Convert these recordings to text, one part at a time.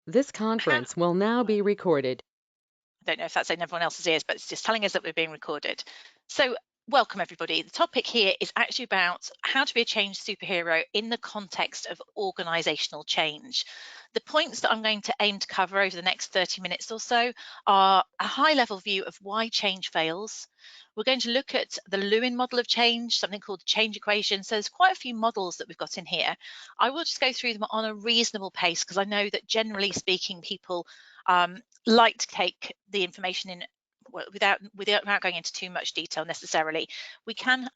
This conference will now be recorded. I don't know if that's in everyone else's ears, but it's just telling us that we're being recorded. So welcome everybody. The topic here is actually about how to be a change superhero in the context of organisational change. The points that I'm going to aim to cover over the next 30 minutes or so are a high level view of why change fails. We're going to look at the Lewin model of change, something called the change equation. So there's quite a few models that we've got in here. I will just go through them on a reasonable pace because I know that generally speaking, people like to take the information in without going into too much detail necessarily.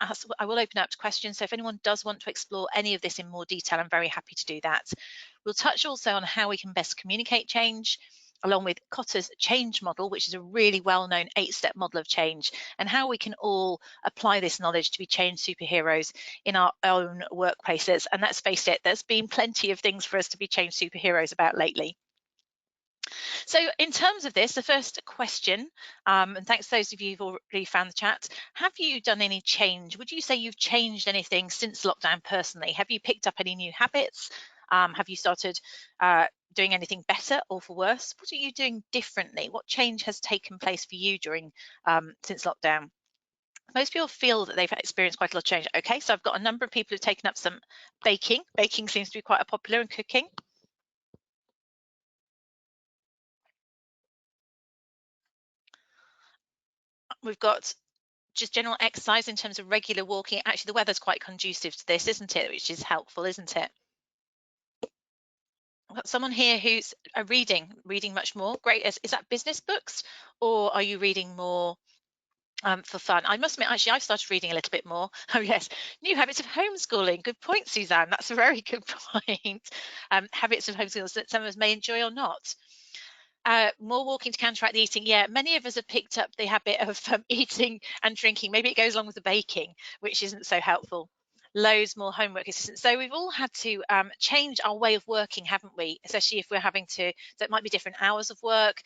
I will open up to questions, so if anyone does want to explore any of this in more detail, I'm very happy to do that. We'll touch also on how we can best communicate change, along with Kata's change model, which is a really well-known 8-step model of change, and how we can all apply this knowledge to be change superheroes in our own workplaces. And let's face it, there's been plenty of things for us to be change superheroes about lately. So in terms of this, the first question, and thanks to those of you who've already found the chat, have you done any change? Would you say you've changed anything since lockdown personally? Have you picked up any new habits? Have you started doing anything better or for worse? What are you doing differently? What change has taken place for you during since lockdown? Most people feel that they've experienced quite a lot of change. Okay, so I've got a number of people who've taken up some baking. Baking seems to be quite popular, and cooking. We've got just general exercise in terms of regular walking. Actually, the weather's quite conducive to this, isn't it? Which is helpful, isn't it? I've got someone here who's reading much more. Great. Is that business books, or are you reading more for fun? I must admit, actually, I've started reading a little bit more. Oh yes, new habits of homeschooling. Good point, Suzanne. That's a very good point. Habits of homeschooling that some of us may enjoy or not. More walking to counteract the eating. Yeah, many of us have picked up the habit of eating and drinking. Maybe it goes along with the baking, which isn't so helpful. Loads more homework assistance. So we've all had to change our way of working, haven't we? Especially if we're having to. So it might be different hours of work,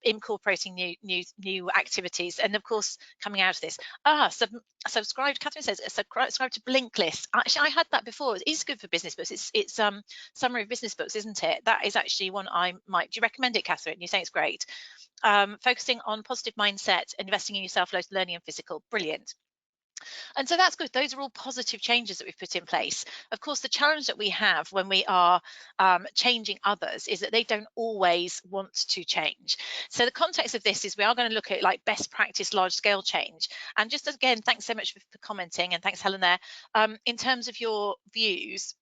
incorporating new activities, and of course coming out of this. Subscribe. Catherine says subscribe to Blink List. Actually, I had that before. It is good for business books. It's summary of business books, isn't it? That is actually one I might. Do you recommend it, Catherine? You say it's great. Focusing on positive mindset, investing in yourself, learning and physical. Brilliant. And so that's good. Those are all positive changes that we've put in place. Of course, the challenge that we have when we are changing others is that they don't always want to change. So the context of this is we are going to look at like best practice large scale change. And just again, thanks so much for commenting, and thanks Helen there. In terms of your views,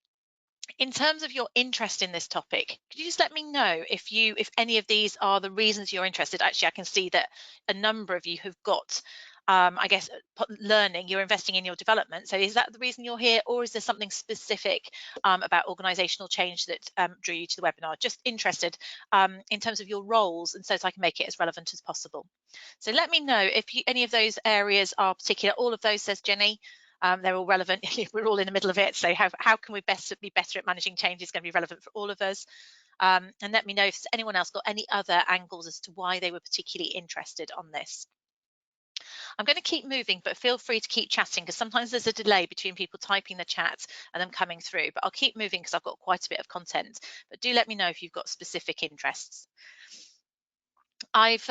in terms of your interest in this topic, could you just let me know if any of these are the reasons you're interested? Actually, I can see that a number of you have got I guess learning, you're investing in your development. So is that the reason you're here, or is there something specific about organizational change that drew you to the webinar? Just interested in terms of your roles, and so I can make it as relevant as possible. So let me know if any of those areas are particular. All of those, says Jenny. They're all relevant. We're all in the middle of it. So how can we best be better at managing change is going to be relevant for all of us. And let me know if anyone else got any other angles as to why they were particularly interested on this. I'm going to keep moving, but feel free to keep chatting because sometimes there's a delay between people typing the chat and them coming through. But I'll keep moving because I've got quite a bit of content. But do let me know if you've got specific interests. I've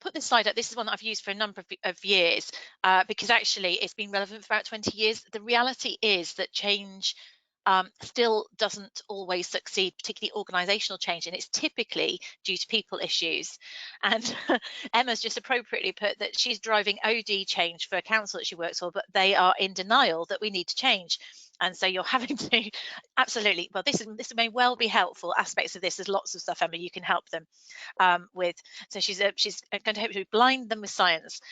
put this slide up. This is one that I've used for a number of years because actually it's been relevant for about 20 years. The reality is that change still doesn't always succeed, particularly organizational change, and it's typically due to people issues. And Emma's just appropriately put that she's driving OD change for a council that she works for, but they are in denial that we need to change. And so you're having to absolutely, well, this may well be helpful aspects of this. There's lots of stuff, Emma, you can help them with. So she's going to hopefully blind them with science.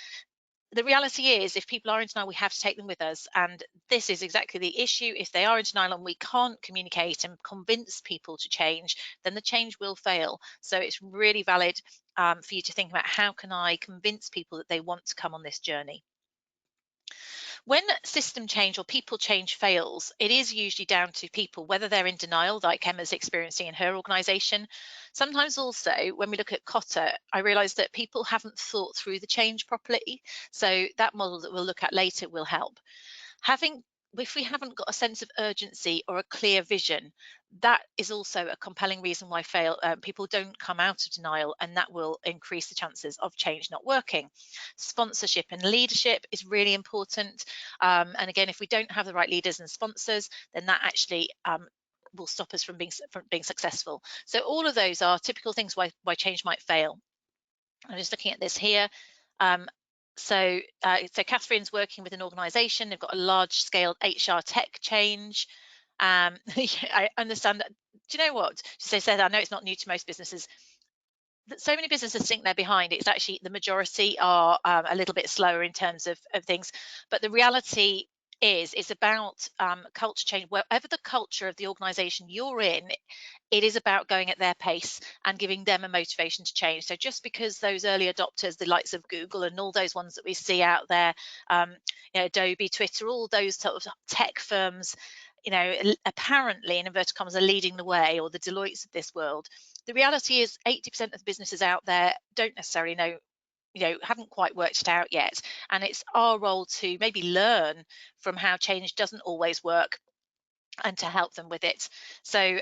The reality is, if people are in denial, we have to take them with us. And this is exactly the issue. If they are in denial and we can't communicate and convince people to change, then the change will fail. So it's really valid for you to think about, how can I convince people that they want to come on this journey? When system change or people change fails, it is usually down to people, whether they're in denial, like Emma's experiencing in her organisation. Sometimes also, when we look at Kata, I realise that people haven't thought through the change properly. So that model that we'll look at later will help. Having if we haven't got a sense of urgency or a clear vision, that is also a compelling reason why people don't come out of denial, and that will increase the chances of change not working. Sponsorship and leadership is really important. And again, if we don't have the right leaders and sponsors, then that actually will stop us from being successful. So all of those are typical things why change might fail. I'm just looking at this here. So Catherine's working with an organisation. They've got a large-scale HR tech change. I understand that. Do you know what? She said, I know it's not new to most businesses. So many businesses think they're behind. It's actually the majority are a little bit slower in terms of things. But the reality is, it's about culture change. Wherever the culture of the organisation you're in, it is about going at their pace and giving them a motivation to change. So just because those early adopters, the likes of Google and all those ones that we see out there, Adobe, Twitter, all those sort of tech firms, apparently in inverted commas are leading the way, or the Deloittes of this world. The reality is 80% of the businesses out there don't necessarily know, haven't quite worked it out yet. And it's our role to maybe learn from how change doesn't always work and to help them with it. So,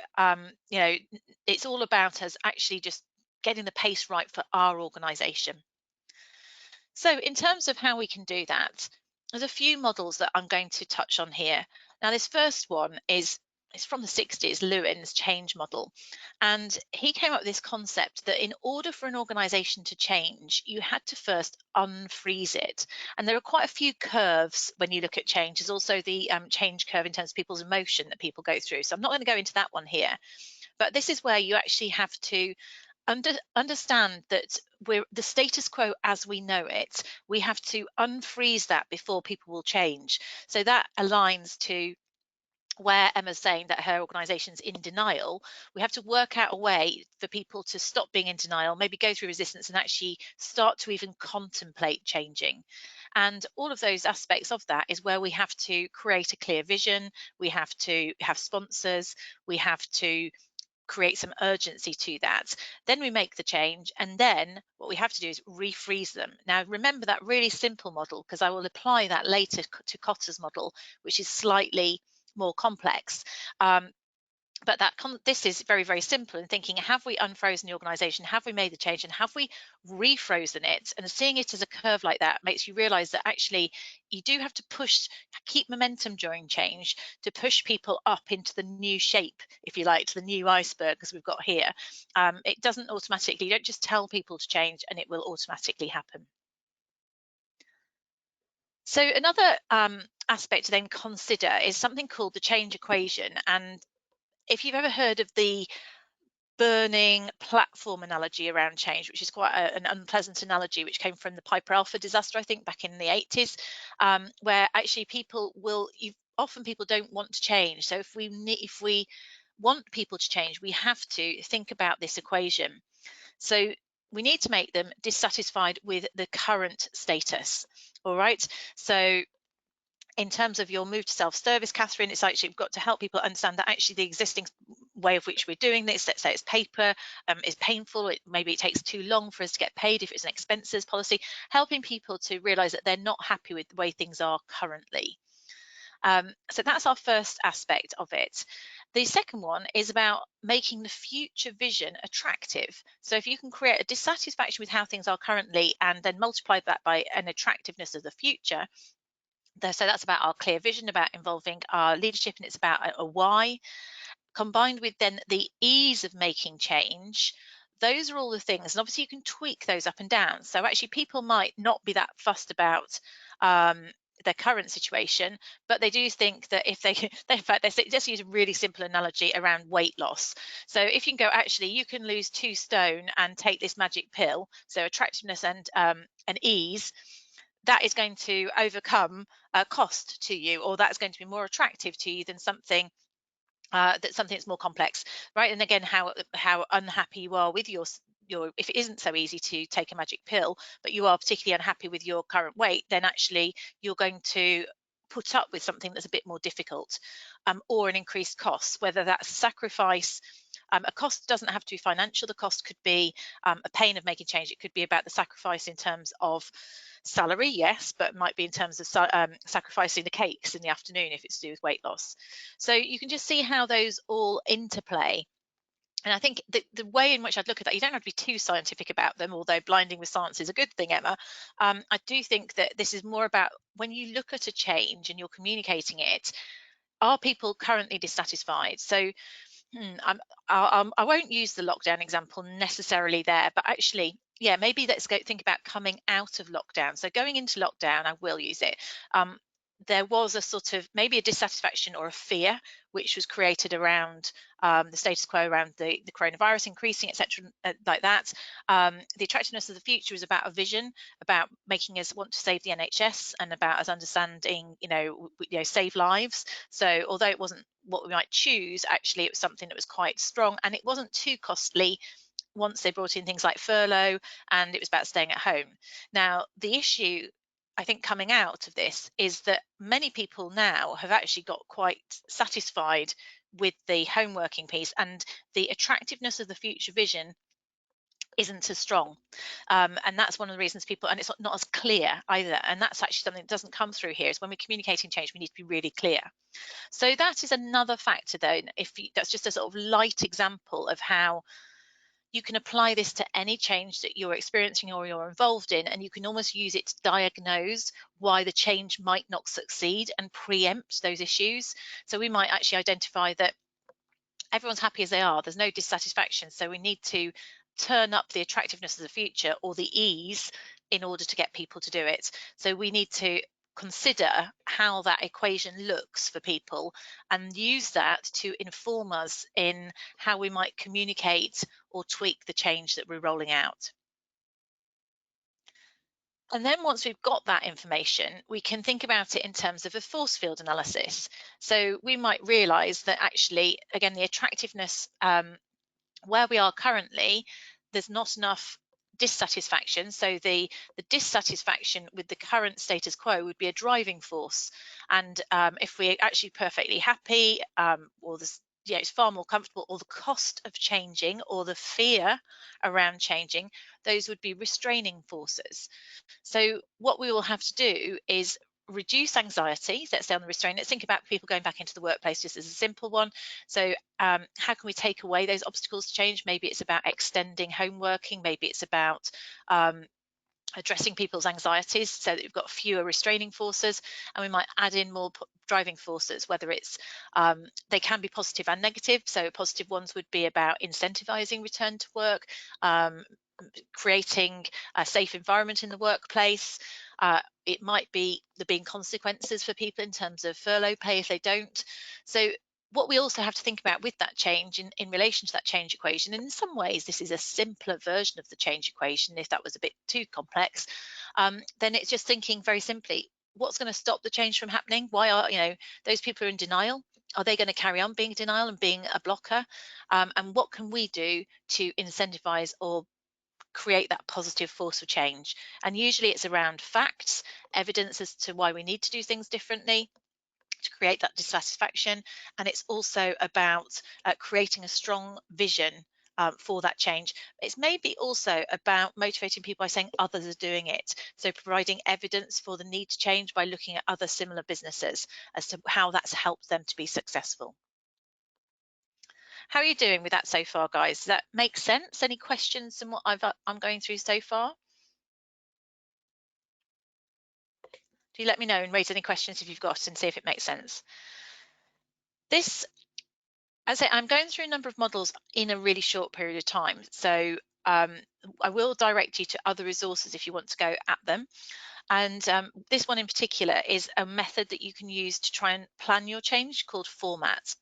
it's all about us actually just getting the pace right for our organisation. So in terms of how we can do that, there's a few models that I'm going to touch on here. Now, this first one is from the 60s, Lewin's change model. And he came up with this concept that in order for an organization to change, you had to first unfreeze it. And there are quite a few curves when you look at change. There's also the change curve in terms of people's emotion that people go through. So I'm not going to go into that one here. But this is where you actually have to understand that we're the status quo as we know it. We have to unfreeze that before people will change. So that aligns to where Emma's saying that her organization's in denial. We have to work out a way for people to stop being in denial, maybe go through resistance and actually start to even contemplate changing. And all of those aspects of that is where we have to create a clear vision, we have to have sponsors, we have to create some urgency to that. Then we make the change, and then what we have to do is refreeze them. Now, remember that really simple model, because I will apply that later to Kata's model, which is slightly more complex. But this is very, very simple in thinking, have we unfrozen the organization? Have we made the change? And have we refrozen it? And seeing it as a curve like that makes you realize that actually you do have to keep momentum during change to push people up into the new shape, if you like, to the new iceberg as we've got here. It doesn't automatically, you don't just tell people to change and it will automatically happen. So another aspect to then consider is something called the change equation. And if you've ever heard of the burning platform analogy around change, which is quite an unpleasant analogy, which came from the Piper Alpha disaster, I think, back in the 80s, where actually often people don't want to change. So if we want people to change, we have to think about this equation. So we need to make them dissatisfied with the current status. All right. So in terms of your move to self-service, Catherine, it's actually got to help people understand that actually the existing way of which we're doing this, let's say it's paper, is painful. Maybe it takes too long for us to get paid if it's an expenses policy, helping people to realize that they're not happy with the way things are currently. So that's our first aspect of it. The second one is about making the future vision attractive. So if you can create a dissatisfaction with how things are currently and then multiply that by an attractiveness of the future, so that's about our clear vision, about involving our leadership, and it's about a why, combined with then the ease of making change. Those are all the things, and obviously you can tweak those up and down. So actually people might not be that fussed about their current situation, but they do think that if in fact, they just use a really simple analogy around weight loss. So if you can go, actually, you can lose 2 stone and take this magic pill, so attractiveness and ease, that is going to overcome cost to you, or that's going to be more attractive to you than something that's more complex, right? And again, how unhappy you are with your if it isn't so easy to take a magic pill, but you are particularly unhappy with your current weight, then actually you're going to put up with something that's a bit more difficult, or an increased cost, whether that's a sacrifice. A cost doesn't have to be financial. The cost could be a pain of making change. It could be about the sacrifice in terms of salary, yes, but it might be in terms of sacrificing the cakes in the afternoon if it's to do with weight loss. So you can just see how those all interplay. And I think the way in which I'd look at that, you don't have to be too scientific about them, although blinding with science is a good thing, Emma. I do think that this is more about when you look at a change and you're communicating it, are people currently dissatisfied? So I won't use the lockdown example necessarily there, but actually, yeah, maybe let's go think about coming out of lockdown. So going into lockdown, I will use it. There was a sort of maybe a dissatisfaction or a fear which was created around the status quo, around the coronavirus increasing, etc., like that. The attractiveness of the future is about a vision, about making us want to save the NHS, and about us understanding, save lives. So although it wasn't what we might choose, actually it was something that was quite strong, and it wasn't too costly once they brought in things like furlough, and it was about staying at home. Now, the issue I think coming out of this is that many people now have actually got quite satisfied with the home working piece, and the attractiveness of the future vision isn't as strong. And that's one of the reasons people, and it's not as clear either. And that's actually something that doesn't come through here, is when we're communicating change, we need to be really clear. So that is another factor, though. That's just a sort of light example of how you can apply this to any change that you're experiencing or you're involved in, and you can almost use it to diagnose why the change might not succeed and preempt those issues. So we might actually identify that everyone's happy as they are, there's no dissatisfaction, so we need to turn up the attractiveness of the future or the ease in order to get people to do it. So we need to consider how that equation looks for people and use that to inform us in how we might communicate or tweak the change that we're rolling out. And then once we've got that information, we can think about it in terms of a force field analysis. So we might realize that actually, again, the attractiveness, where we are currently, there's not enough dissatisfaction. So the dissatisfaction with the current status quo would be a driving force. And if we're actually perfectly happy, or this, it's far more comfortable, or the cost of changing or the fear around changing, those would be restraining forces. So what we will have to do is reduce anxiety. Let's say on the restraint. Let's think about people going back into the workplace just as a simple one. So how can we take away those obstacles to change? Maybe it's about extending home working. Maybe it's about addressing people's anxieties so that we've got fewer restraining forces, and we might add in more driving forces, whether it's they can be positive and negative. So positive ones would be about incentivizing return to work, creating a safe environment in the workplace. It might be there being consequences for people in terms of furlough pay if they don't. So what we also have to think about with that change in relation to that change equation, and in some ways this is a simpler version of the change equation, if that was a bit too complex, then it's just thinking very simply, what's going to stop the change from happening? Why are those people who are in denial? Are they going to carry on being in denial and being a blocker? And what can we do to incentivize or create that positive force of change? And usually it's around facts, evidence as to why we need to do things differently to create that dissatisfaction. And it's also about creating a strong vision for that change. It's maybe also about motivating people by saying others are doing it. So providing evidence for the need to change by looking at other similar businesses as to how that's helped them to be successful. How are you doing with that so far, guys? Does that make sense? Any questions on what I'm going through so far? Do you let me know and raise any questions if you've got, and see if it makes sense. This, as I say, I'm going through a number of models in a really short period of time. So I will direct you to other resources if you want to go at them. And this one in particular is a method that you can use to try and plan your change called format.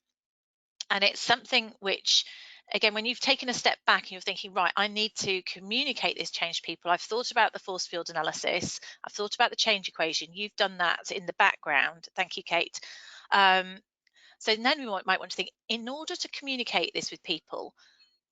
And it's something which, again, when you've taken a step back and you're thinking, right, I need to communicate this change to people. I've thought about the force field analysis. I've thought about the change equation. You've done that in the background. Thank you, Kate. So then we might want to think, in order to communicate this with people,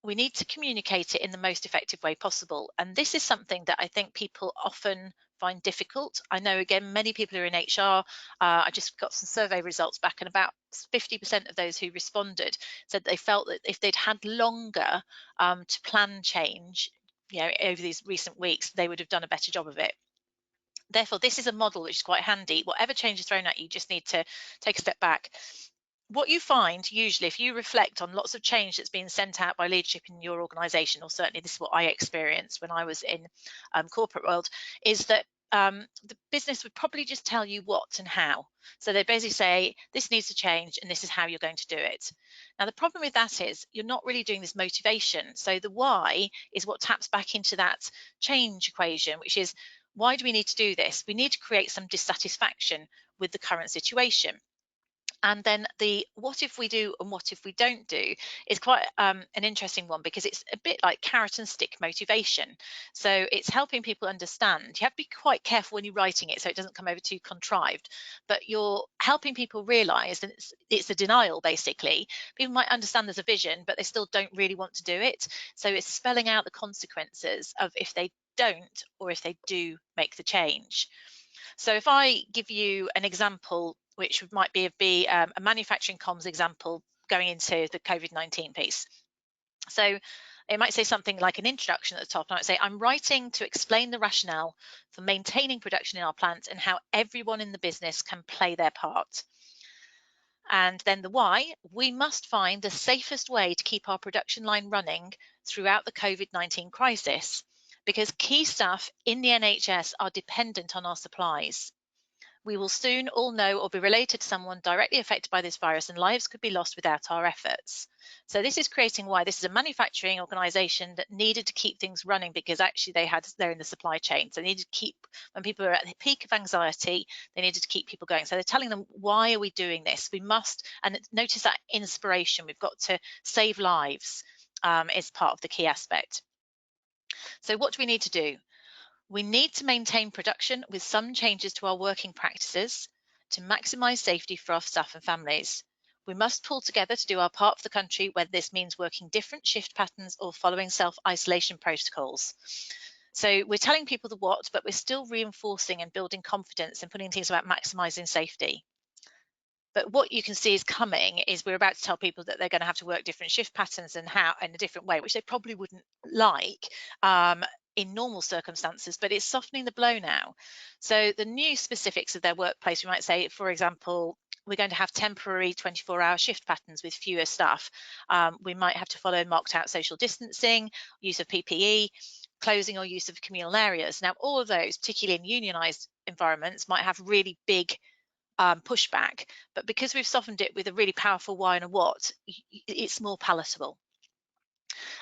we need to communicate it in the most effective way possible. And this is something that I think people often find difficult. I know, again, many people are in HR. I just got some survey results back, and about 50% of those who responded said they felt that if they'd had longer to plan change, over these recent weeks, they would have done a better job of it. Therefore, this is a model which is quite handy. Whatever change is thrown at you, you just need to take a step back. What you find usually, if you reflect on lots of change that's being sent out by leadership in your organization, or certainly this is what I experienced when I was in corporate world, is that the business would probably just tell you what and how. So they basically say, this needs to change and this is how you're going to do it. Now, the problem with that is you're not really doing this motivation. So the why is what taps back into that change equation, which is, why do we need to do this? We need to create some dissatisfaction with the current situation. And then the what if we do and what if we don't do is quite an interesting one, because it's a bit like carrot and stick motivation. So it's helping people understand. You have to be quite careful when you're writing it so it doesn't come over too contrived, but you're helping people realize that it's a denial, basically. People might understand there's a vision, but they still don't really want to do it. So it's spelling out the consequences of if they don't or if they do make the change. So if I give you an example, which might be a manufacturing comms example going into the COVID-19 piece. So it might say something like an introduction at the top. And I might say, I'm writing to explain the rationale for maintaining production in our plant and how everyone in the business can play their part. And then the why, we must find the safest way to keep our production line running throughout the COVID-19 crisis, because key staff in the NHS are dependent on our supplies. We will soon all know or be related to someone directly affected by this virus, and lives could be lost without our efforts. So this is creating why this is a manufacturing organisation that needed to keep things running, because actually they're in the supply chain. So they needed to keep, when people are at the peak of anxiety, they needed to keep people going. So they're telling them, why are we doing this? We must, and notice that inspiration, we've got to save lives is part of the key aspect. So what do we need to do? We need to maintain production with some changes to our working practices to maximise safety for our staff and families. We must pull together to do our part for the country, whether this means working different shift patterns or following self-isolation protocols. So we're telling people the what, but we're still reinforcing and building confidence and putting things about maximising safety. But what you can see is coming is we're about to tell people that they're going to have to work different shift patterns and how in a different way, which they probably wouldn't like in normal circumstances, but it's softening the blow now. So the new specifics of their workplace, we might say, for example, we're going to have temporary 24-hour shift patterns with fewer staff. We might have to follow marked out social distancing, use of PPE, closing or use of communal areas. Now, all of those, particularly in unionised environments, might have really big pushback, but because we've softened it with a really powerful why and a what, it's more palatable.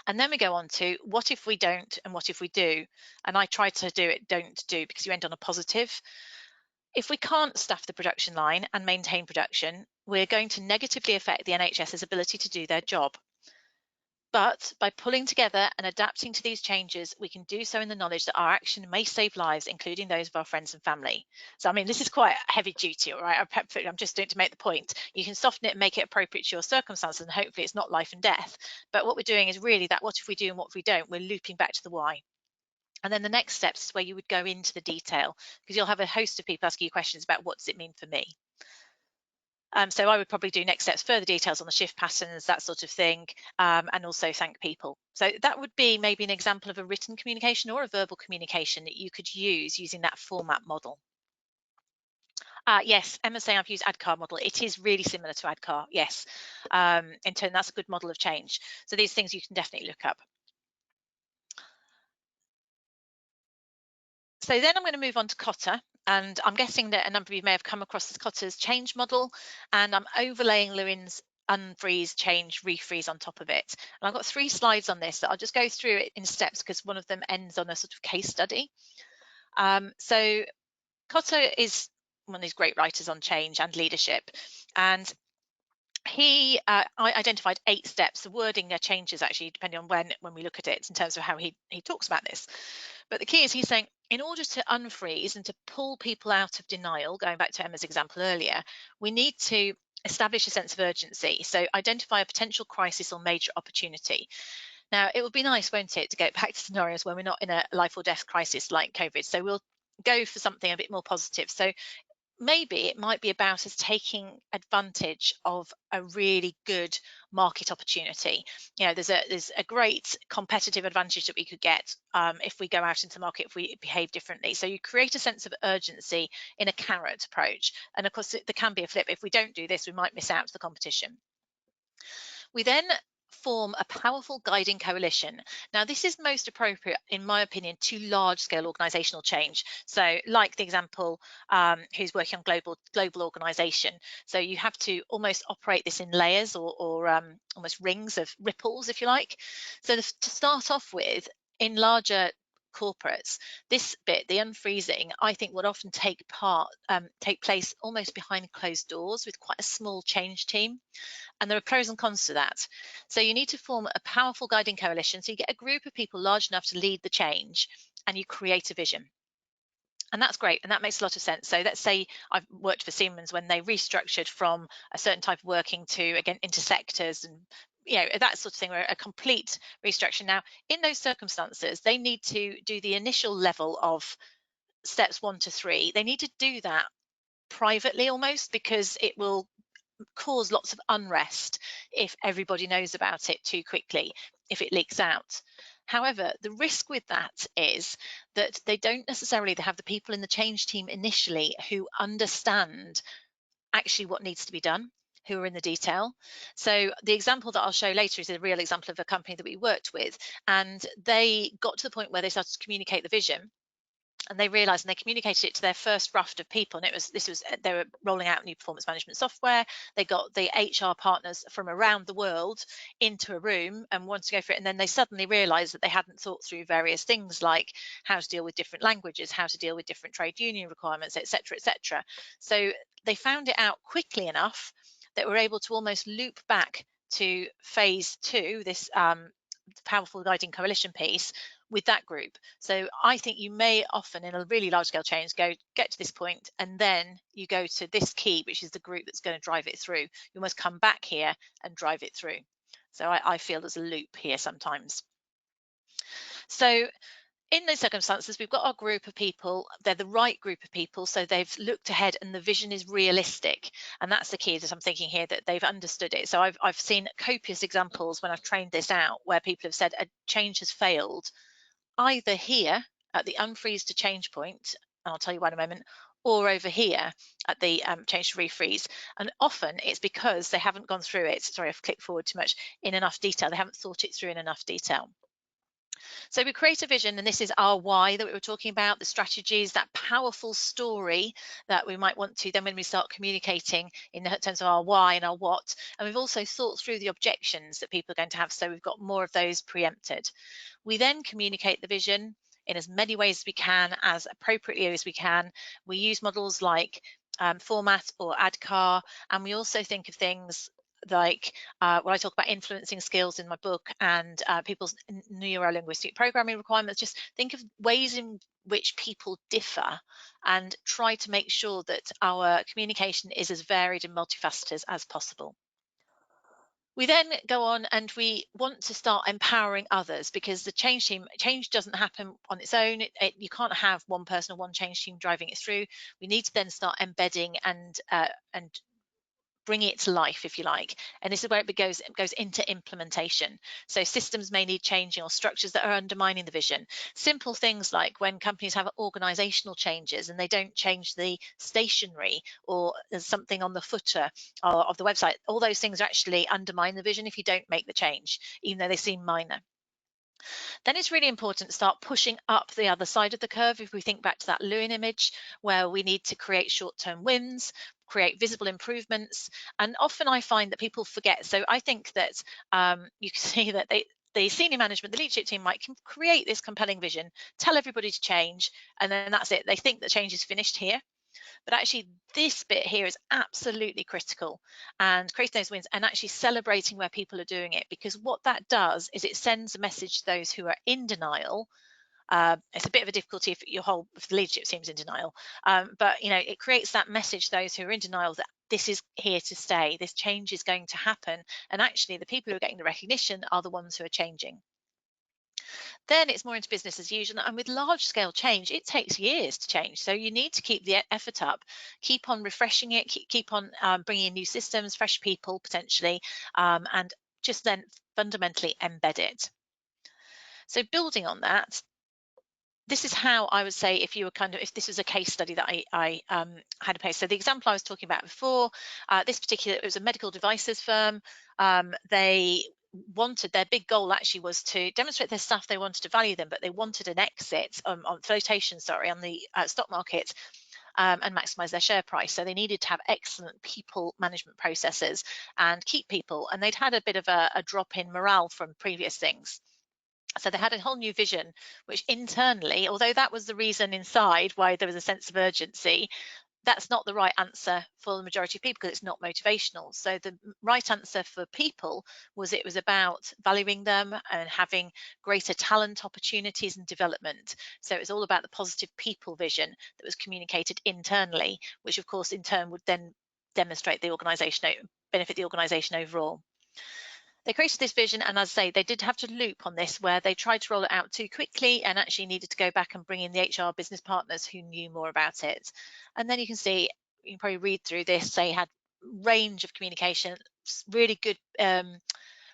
And then we go on to what if we don't and what if we do. And I try to do it don't do, because you end on a positive. If we can't staff the production line and maintain production, we're going to negatively affect the NHS's ability to do their job. But by pulling together and adapting to these changes, we can do so in the knowledge that our action may save lives, including those of our friends and family. So, I mean, this is quite heavy duty, all right? I'm just doing it to make the point. You can soften it and make it appropriate to your circumstances, and hopefully it's not life and death. But what we're doing is really that what if we do and what if we don't, we're looping back to the why. And then the next steps is where you would go into the detail, because you'll have a host of people asking you questions about what does it mean for me. So I would probably do next steps, further details on the shift patterns, that sort of thing, and also thank people. So that would be maybe an example of a written communication or a verbal communication that you could use using that format model. Yes, Emma's saying I've used ADCAR model. It is really similar to ADCAR, yes. In turn, that's a good model of change. So these things you can definitely look up. So then I'm going to move on to Kata, and I'm guessing that a number of you may have come across Kata's change model, and I'm overlaying Lewin's unfreeze, change, refreeze on top of it. And I've got 3 slides on this that I'll just go through it in steps, because one of them ends on a sort of case study. So Kata is one of these great writers on change and leadership, and he identified 8 steps. The wording changes actually depending on when we look at it in terms of how he talks about this. But the key is he's saying, in order to unfreeze and to pull people out of denial, going back to Emma's example earlier, we need to establish a sense of urgency. So identify a potential crisis or major opportunity. Now, it would be nice, won't it, to get back to scenarios where we're not in a life or death crisis like COVID. So we'll go for something a bit more positive. So maybe it might be about us taking advantage of a really good market opportunity. There's a great competitive advantage that we could get if we go out into the market, if we behave differently. So you create a sense of urgency in a carrot approach. And of course, there can be a flip. If we don't do this, we might miss out to the competition. We then form a powerful guiding coalition. Now, this is most appropriate, in my opinion, to large-scale organizational change. So, like the example, who's working on global organization. So you have to almost operate this in layers or almost rings of ripples, if you like. So to start off with, in larger corporates, this bit, the unfreezing, I think would often take place almost behind closed doors with quite a small change team. And there are pros and cons to that. So you need to form a powerful guiding coalition. So you get a group of people large enough to lead the change, and you create a vision. And that's great. And that makes a lot of sense. So let's say I've worked for Siemens when they restructured from a certain type of working to, again, into sectors and that sort of thing, where a complete restructure. Now, in those circumstances, they need to do the initial level of steps 1 to 3. They need to do that privately almost, because it will cause lots of unrest if everybody knows about it too quickly, if it leaks out. However, the risk with that is that they don't necessarily have the people in the change team initially who understand actually what needs to be done, who are in the detail. So the example that I'll show later is a real example of a company that we worked with, and they got to the point where they started to communicate the vision. And they realized, and they communicated it to their first raft of people. And they were rolling out new performance management software. They got the HR partners from around the world into a room and wanted to go for it. And then they suddenly realized that they hadn't thought through various things like how to deal with different languages, how to deal with different trade union requirements, etc., etc. So they found it out quickly enough that we're able to almost loop back to phase 2, this powerful guiding coalition piece, with that group. So I think you may often, in a really large scale change, get to this point, and then you go to this key, which is the group that's going to drive it through. You must come back here and drive it through. So I feel there's a loop here sometimes. So in those circumstances, we've got our group of people. They're the right group of people, so they've looked ahead and the vision is realistic. And that's the key that I'm thinking here, that they've understood it. So I've seen copious examples when I've trained this out where people have said a change has failed, either here at the unfreeze to change point, and I'll tell you why in a moment, or over here at the change to refreeze. And often it's because they haven't gone through it, sorry, I've clicked forward too much, in enough detail. They haven't thought it through in enough detail. So we create a vision, and this is our why that we were talking about, the strategies, that powerful story that we might want to, then when we start communicating in terms of our why and our what, and we've also thought through the objections that people are going to have, so we've got more of those preempted. We then communicate the vision in as many ways as we can, as appropriately as we can. We use models like format or ADKAR, and we also think of things like when I talk about influencing skills in my book and people's neuro-linguistic programming requirements, just think of ways in which people differ and try to make sure that our communication is as varied and multifaceted as possible. We then go on and we want to start empowering others, because the change doesn't happen on its own. You can't have one person or one change team driving it through. We need to then start embedding and bring it to life, if you like. And this is where it goes into implementation. So systems may need changing, or structures that are undermining the vision. Simple things like when companies have organizational changes and they don't change the stationery, or there's something on the footer of the website. All those things actually undermine the vision if you don't make the change, even though they seem minor. Then it's really important to start pushing up the other side of the curve. If we think back to that Lewin image, where we need to create short-term wins, create visible improvements. And often I find that people forget. So I think that you can see that the senior management, the leadership team might create this compelling vision, tell everybody to change, and then that's it. They think the change is finished here. But actually, this bit here is absolutely critical, and creating those wins and actually celebrating where people are doing it, because what that does is it sends a message to those who are in denial. It's a bit of a difficulty if the leadership team's in denial, but it creates that message to those who are in denial that this is here to stay, this change is going to happen, and actually the people who are getting the recognition are the ones who are changing. Then it's more into business as usual. And with large scale change, it takes years to change. So you need to keep the effort up, keep on refreshing it, keep on bringing in new systems, fresh people potentially, and just then fundamentally embed it. So building on that, this is how I would say if this was a case study that I had to post. So the example I was talking about before, it was a medical devices firm. They wanted, their big goal actually was to demonstrate their staff, they wanted to value them, but they wanted an exit on flotation, on the stock market. And maximize their share price. So they needed to have excellent people management processes and keep people. And they'd had a bit of a drop in morale from previous things. So they had a whole new vision, which internally, although that was the reason inside why there was a sense of urgency, that's not the right answer for the majority of people because it's not motivational. So the right answer for people was it was about valuing them and having greater talent opportunities and development. So it was all about the positive people vision that was communicated internally, which of course in turn would then demonstrate the organization, benefit the organization overall. They created this vision, and as I say, they did have to loop on this where they tried to roll it out too quickly and actually needed to go back and bring in the HR business partners who knew more about it. And then you can see, you can probably read through this, they had range of communication, really good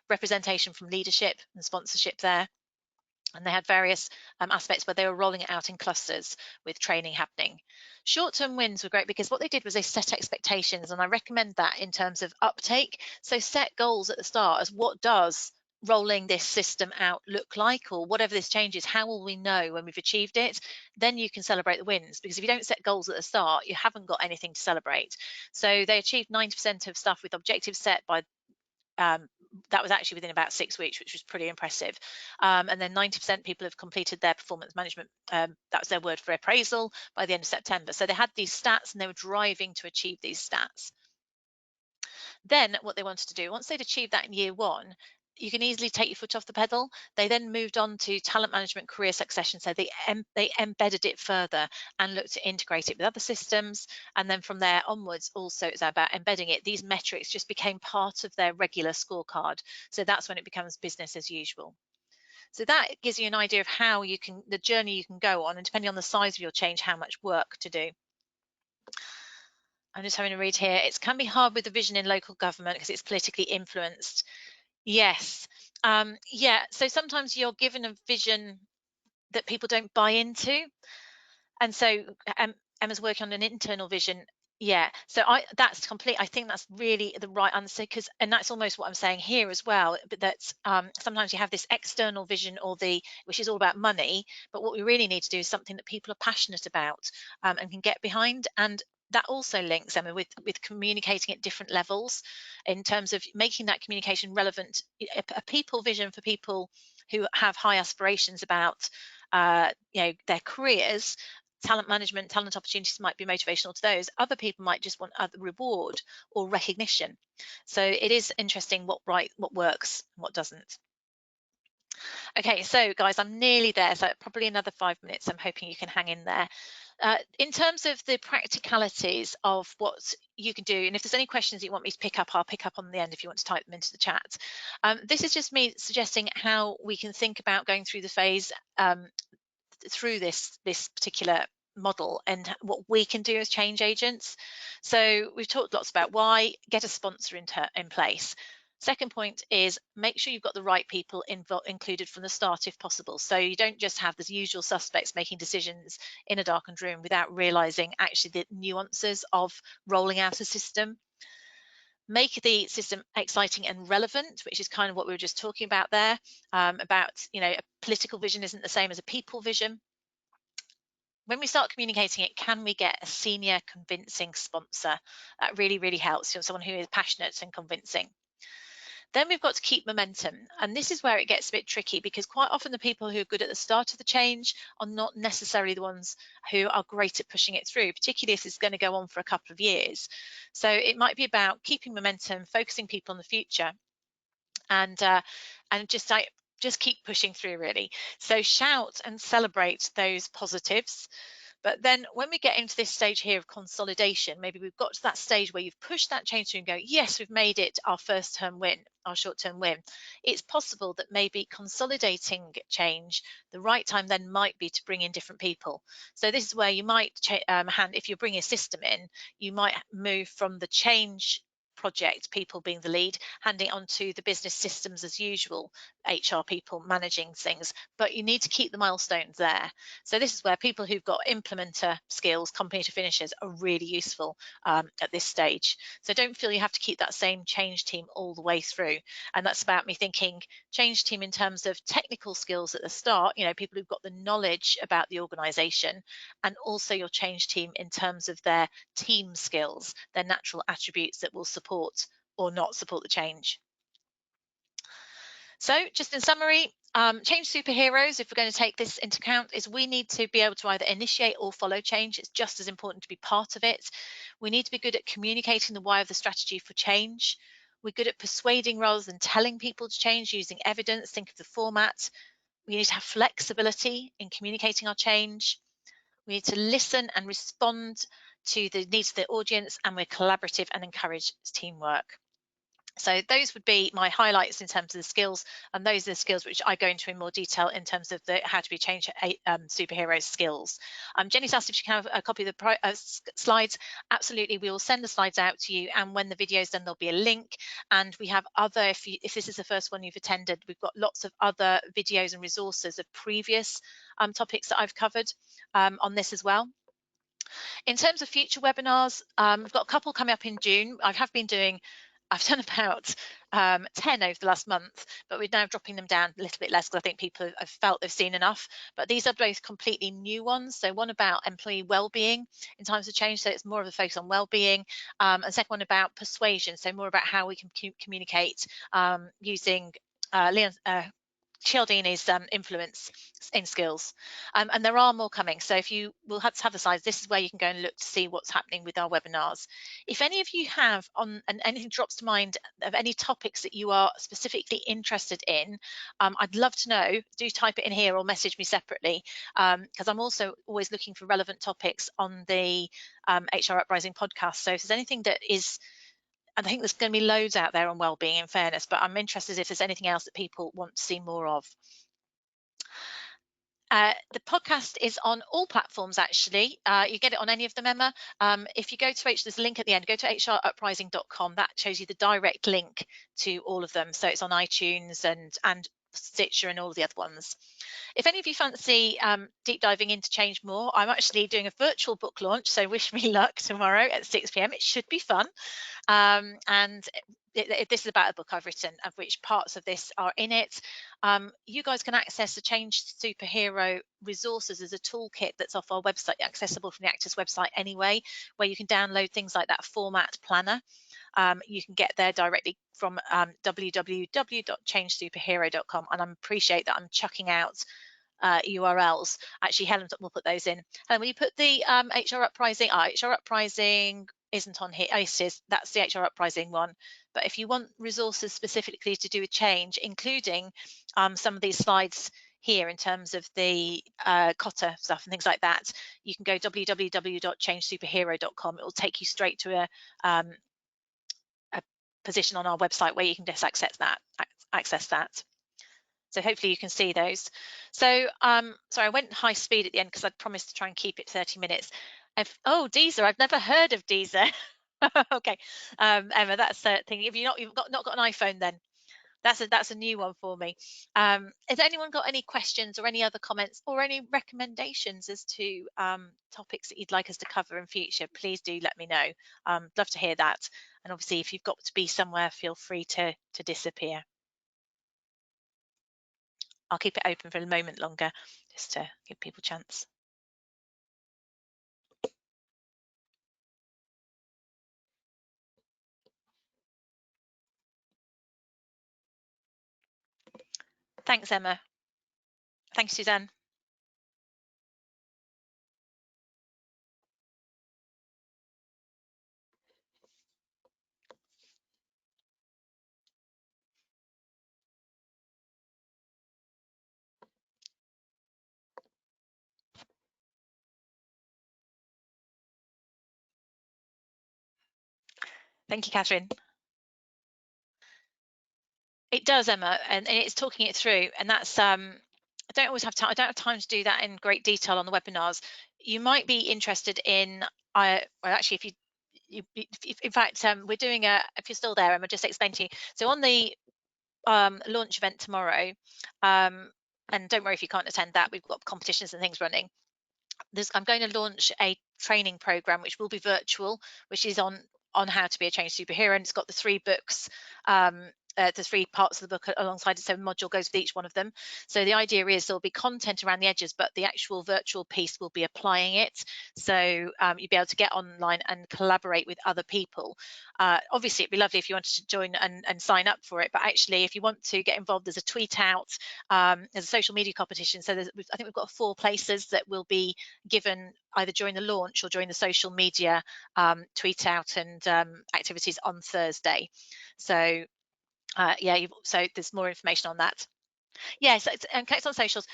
representation from leadership and sponsorship there. And they had various aspects where they were rolling it out in clusters with training happening. Short-term wins were great because what they did was they set expectations, and I recommend that in terms of uptake. So set goals at the start as what does rolling this system out look like, or whatever this change is, how will we know when we've achieved it? Then you can celebrate the wins, because if you don't set goals at the start, you haven't got anything to celebrate. So they achieved 90% of stuff with objectives set by that was actually within about 6 weeks, which was pretty impressive. And then 90% people have completed their performance management, that was their word for appraisal, by the end of September. So they had these stats and they were driving to achieve these stats. Then what they wanted to do, once they'd achieved that in year one, you can easily take your foot off the pedal. They then moved on to talent management, career succession. So they embedded it further and looked to integrate it with other systems. And then from there onwards, also it's about embedding it. These metrics just became part of their regular scorecard. So that's when it becomes business as usual. So that gives you an idea of how you can, the journey you can go on, and depending on the size of your change, how much work to do. I'm just having a read here. It can be hard with the vision in local government because it's politically influenced. Yes. Yeah. So sometimes you're given a vision that people don't buy into. And so Emma's working on an internal vision. Yeah. So that's complete. I think that's really the right answer, and that's almost what I'm saying here as well. But that's sometimes you have this external vision which is all about money. But what we really need to do is something that people are passionate about and can get behind. And that also links, Emma, with communicating at different levels in terms of making that communication relevant, a people vision for people who have high aspirations about their careers. Talent management, talent opportunities might be motivational to those. Other people might just want other reward or recognition. So it is interesting what works and what doesn't. Okay, so guys, I'm nearly there, so probably another 5 minutes. I'm hoping you can hang in there. In terms of the practicalities of what you can do, and if there's any questions that you want me to pick up, I'll pick up on the end if you want to type them into the chat. This is just me suggesting how we can think about going through the phase through this particular model and what we can do as change agents. So we've talked lots about why, get a sponsor in place. Second point is make sure you've got the right people included from the start if possible. So you don't just have the usual suspects making decisions in a darkened room without realizing actually the nuances of rolling out a system. Make the system exciting and relevant, which is kind of what we were just talking about there, about, a political vision isn't the same as a people vision. When we start communicating it, can we get a senior convincing sponsor? That really, really helps. Someone who is passionate and convincing. Then we've got to keep momentum. And this is where it gets a bit tricky, because quite often the people who are good at the start of the change are not necessarily the ones who are great at pushing it through, particularly if it's going to go on for a couple of years. So it might be about keeping momentum, focusing people on the future, and just keep pushing through, really. So shout and celebrate those positives. But then when we get into this stage here of consolidation, maybe we've got to that stage where you've pushed that change through and go, yes, we've made it our first term win, our short-term win. It's possible that maybe consolidating change, the right time then might be to bring in different people. So this is where you might if you're bringing a system in, you might move from the change project people being the lead, handing it on to the business systems as usual, HR people managing things, but you need to keep the milestones there. So this is where people who've got implementer skills, company to finishers, are really useful at this stage. So don't feel you have to keep that same change team all the way through. And that's about me thinking change team in terms of technical skills at the start, people who've got the knowledge about the organization, and also your change team in terms of their team skills, their natural attributes that will support or not support the change. So just in summary, change superheroes, if we're going to take this into account, is we need to be able to either initiate or follow change. It's just as important to be part of it. We need to be good at communicating the why of the strategy for change. We're good at persuading rather than telling people to change, using evidence. Think of the format. We need to have flexibility in communicating our change. We need to listen and respond to the needs of the audience, and we're collaborative and encourage teamwork. So those would be my highlights in terms of the skills, and those are the skills which I go into in more detail in terms of the how to be change superhero skills. Jenny's asked if she can have a copy of the slides. Absolutely, we will send the slides out to you, and when the video is done, there'll be a link. And we have other, if this is the first one you've attended, we've got lots of other videos and resources of previous topics that I've covered on this as well. In terms of future webinars, we've got a couple coming up in June. I've done about 10 over the last month, but we're now dropping them down a little bit less because I think people have felt they've seen enough. But these are both completely new ones. So one about employee well-being in times of change, so it's more of a focus on well-being, and second one about persuasion, so more about how we can communicate using Cialdini's influence in skills, and there are more coming. So if you will have to have the slides, this is where you can go and look to see what's happening with our webinars. If any of you have and anything drops to mind of any topics that you are specifically interested in, I'd love to know. Do type it in here or message me separately, because I'm also always looking for relevant topics on the HR Uprising podcast. So if there's anything that is, I think there's going to be loads out there on wellbeing, in fairness, but I'm interested if there's anything else that people want to see more of. The podcast is on all platforms, actually. You get it on any of them, Emma. If you go to there's a link at the end, go to hruprising.com. That shows you the direct link to all of them. So it's on iTunes and Stitcher and all the other ones. If any of you fancy deep diving into change more, I'm actually doing a virtual book launch, so wish me luck tomorrow at 6 p.m. It should be fun. And this is about a book I've written, of which parts of this are in it. You guys can access the Change Superhero resources as a toolkit that's off our website, accessible from the Actus website anyway, where you can download things like that format planner. You can get there directly from www.changesuperhero.com, and I appreciate that I'm chucking out URLs. Actually, Helen will put those in. Helen, will you put the HR Uprising? HR Uprising isn't on here. Oh, it is. That's the HR Uprising one. But if you want resources specifically to do with change, including some of these slides here in terms of the Kata stuff and things like that, you can go www.changesuperhero.com. It will take you straight to a position on our website where you can just access that. So hopefully you can see those. So sorry, I went high speed at the end because I'd promised to try and keep it 30 minutes. Oh, Deezer, I've never heard of Deezer. Okay, Emma, that's a thing. If you've not got an iPhone, then that's a new one for me. Has anyone got any questions or any other comments or any recommendations as to topics that you'd like us to cover in future? Please do let me know. Love to hear that. And obviously, if you've got to be somewhere, feel free to disappear. I'll keep it open for a moment longer just to give people a chance. Thanks, Emma. Thanks, Suzanne. Thank you, Catherine. It does, Emma, and it's talking it through, and that's I don't always have time. I don't have time to do that in great detail on the webinars. You might be interested in. Well, actually, if if, in fact, we're doing a. If you're still there, Emma, just explain to you. So on the launch event tomorrow, and don't worry if you can't attend that. We've got competitions and things running. I'm going to launch a training program which will be virtual, which is on how to be a change superhero, and it's got the 3 books, the 3 parts of the book alongside it. So a module goes with each one of them. So the idea is there'll be content around the edges, but the actual virtual piece will be applying it. So you'll be able to get online and collaborate with other people. Obviously, it'd be lovely if you wanted to join and sign up for it, but actually, if you want to get involved, there's a tweet out, there's a social media competition. So I think we've got 4 places that will be given either during the launch or during the social media tweet out and activities on Thursday. So so there's more information on that. Yes, and connect on socials.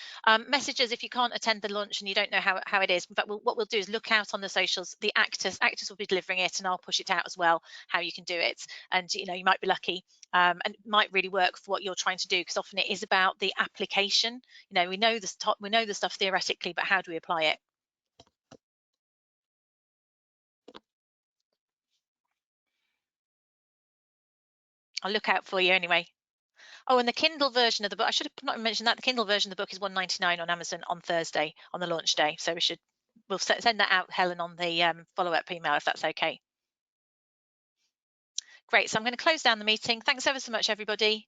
Messages if you can't attend the launch and you don't know how it is. In fact, what we'll do is look out on the socials. The Actus will be delivering it, and I'll push it out as well, how you can do it. And you might be lucky, and it might really work for what you're trying to do, because often it is about the application. We know the stuff theoretically, but how do we apply it? I'll look out for you anyway. Oh, and the Kindle version of the book, I should have not mentioned that. The Kindle version of the book is $1.99 on Amazon on Thursday, on the launch day. So we'll send that out, Helen, on the follow-up email, if that's okay. Great. So I'm going to close down the meeting. Thanks ever so much, everybody.